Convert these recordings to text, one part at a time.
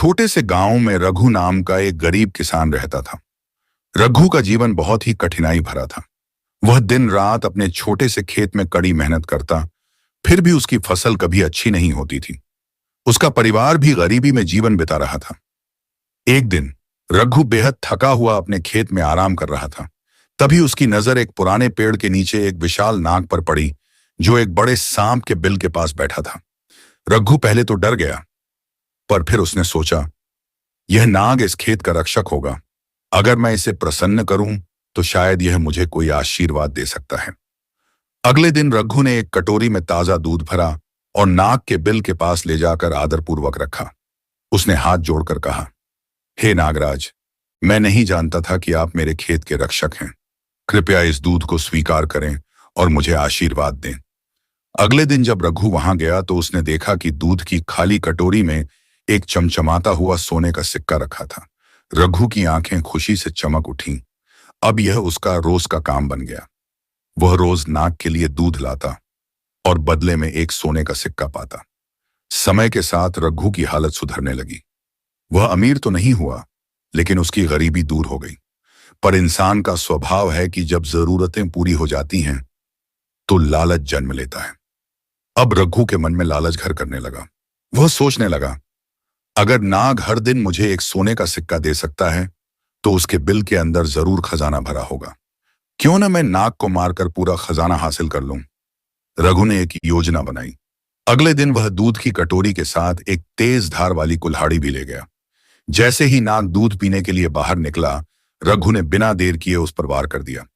छोटे से गांव में रघु नाम का एक गरीब किसान रहता था। रघु का जीवन बहुत ही कठिनाई भरा था। वह दिन रात अपने छोटे से खेत में कड़ी मेहनत करता, फिर भी उसकी फसल कभी अच्छी नहीं होती थी। उसका परिवार भी गरीबी में जीवन बिता रहा था। एक दिन रघु बेहद थका हुआ अपने खेत में आराम कर रहा था। तभी उसकी नजर एक पुराने पेड़ के नीचे एक विशाल नाग पर पड़ी, जो एक बड़े सांप के बिल के पास बैठा था। रघु पहले तो डर गया, पर फिर उसने सोचा, यह नाग इस खेत का रक्षक होगा। अगर मैं इसे प्रसन्न करूं तो शायद यह मुझे कोई आशीर्वाद दे सकता है। अगले दिन रघु ने एक कटोरी में ताजा दूध भरा और नाग के बिल के पास ले जाकर आदरपूर्वक रखा। उसने हाथ जोड़कर कहा, हे नागराज, मैं नहीं जानता था कि आप मेरे खेत के रक्षक हैं। कृपया इस दूध को स्वीकार करें और मुझे आशीर्वाद दें। अगले दिन जब रघु वहां गया तो उसने देखा कि दूध की खाली कटोरी में एक चमचमाता हुआ सोने का सिक्का रखा था। रघु की आंखें खुशी से चमक उठीं। अब यह उसका रोज का काम बन गया। वह रोज नाग के लिए दूध लाता और बदले में एक सोने का सिक्का पाता। समय के साथ रघु की हालत सुधरने लगी। वह अमीर तो नहीं हुआ, लेकिन उसकी गरीबी दूर हो गई। पर इंसान का स्वभाव है कि जब जरूरतें पूरी हो जाती हैं तो लालच जन्म लेता है। अब रघु के मन में लालच घर करने लगा। वह सोचने लगा, अगर नाग हर दिन मुझे एक सोने का सिक्का दे सकता है तो उसके बिल के अंदर जरूर खजाना भरा होगा। क्यों न मैं नाग को मारकर पूरा खजाना हासिल कर लूं। रघु ने एक योजना बनाई। अगले दिन वह दूध की कटोरी के साथ एक तेज धार वाली कुल्हाड़ी भी ले गया। जैसे ही नाग दूध पीने के लिए बाहर निकला, रघु ने बिना देर किए उस पर वार कर दिया।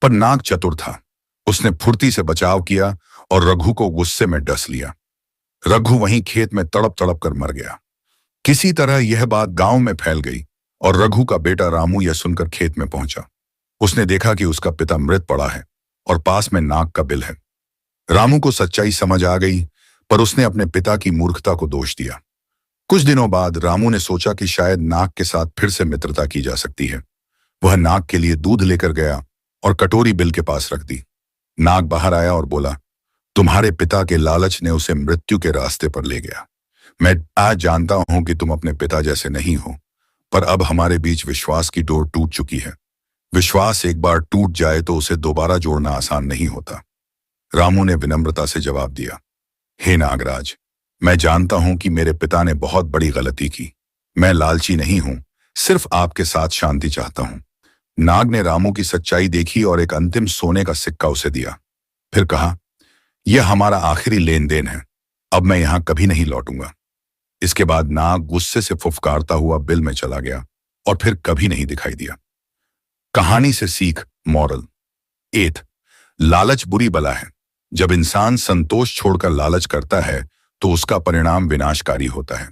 पर नाग चतुर था। उसने फुर्ती से बचाव किया और रघु को गुस्से में डस लिया। रघु वहीं खेत में तड़प तड़प कर मर गया। किसी तरह यह बात गांव में फैल गई और रघु का बेटा रामू यह सुनकर खेत में पहुंचा। उसने देखा कि उसका पिता मृत पड़ा है और पास में नाग का बिल है। रामू को सच्चाई समझ आ गई, पर उसने अपने पिता की मूर्खता को दोष दिया। कुछ दिनों बाद रामू ने सोचा कि शायद नाग के साथ फिर से मित्रता की जा सकती है। वह नाग के लिए दूध लेकर गया और कटोरी बिल के पास रख दी। नाग बाहर आया और बोला, तुम्हारे पिता के लालच ने उसे मृत्यु के रास्ते पर ले गया। मैं आज जानता हूं कि तुम अपने पिता जैसे नहीं हो, पर अब हमारे बीच विश्वास की डोर टूट चुकी है। विश्वास एक बार टूट जाए तो उसे दोबारा जोड़ना आसान नहीं होता। रामू ने विनम्रता से जवाब दिया, हे नागराज, मैं जानता हूं कि मेरे पिता ने बहुत बड़ी गलती की। मैं लालची नहीं हूं, सिर्फ आपके साथ शांति चाहता हूं। नाग ने रामू की सच्चाई देखी और एक अंतिम सोने का सिक्का उसे दिया। फिर कहा, यह हमारा आखिरी लेन देन है। अब मैं यहां कभी नहीं लौटूंगा। इसके बाद नाग गुस्से से फुफकारता हुआ बिल में चला गया और फिर कभी नहीं दिखाई दिया। कहानी से सीख, मॉरल 8, लालच बुरी बला है। जब इंसान संतोष छोड़कर लालच करता है तो उसका परिणाम विनाशकारी होता है।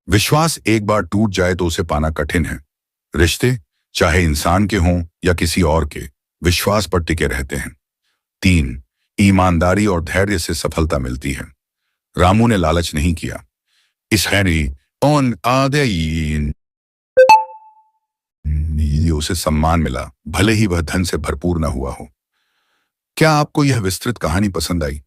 विश्वास एक बार टूट जाए तो उसे पाना कठिन है। रिश्ते, चाहे इंसान के हों या किसी और के, विश्वास पर टिके रहते हैं। 3, ईमानदारी और धैर्य से सफलता मिलती है। रामू ने लालच नहीं किया। इस खैरी ऑन आदेइन उसे सम्मान मिला, भले ही वह धन से भरपूर न हुआ हो। क्या आपको यह विस्तृत कहानी पसंद आई?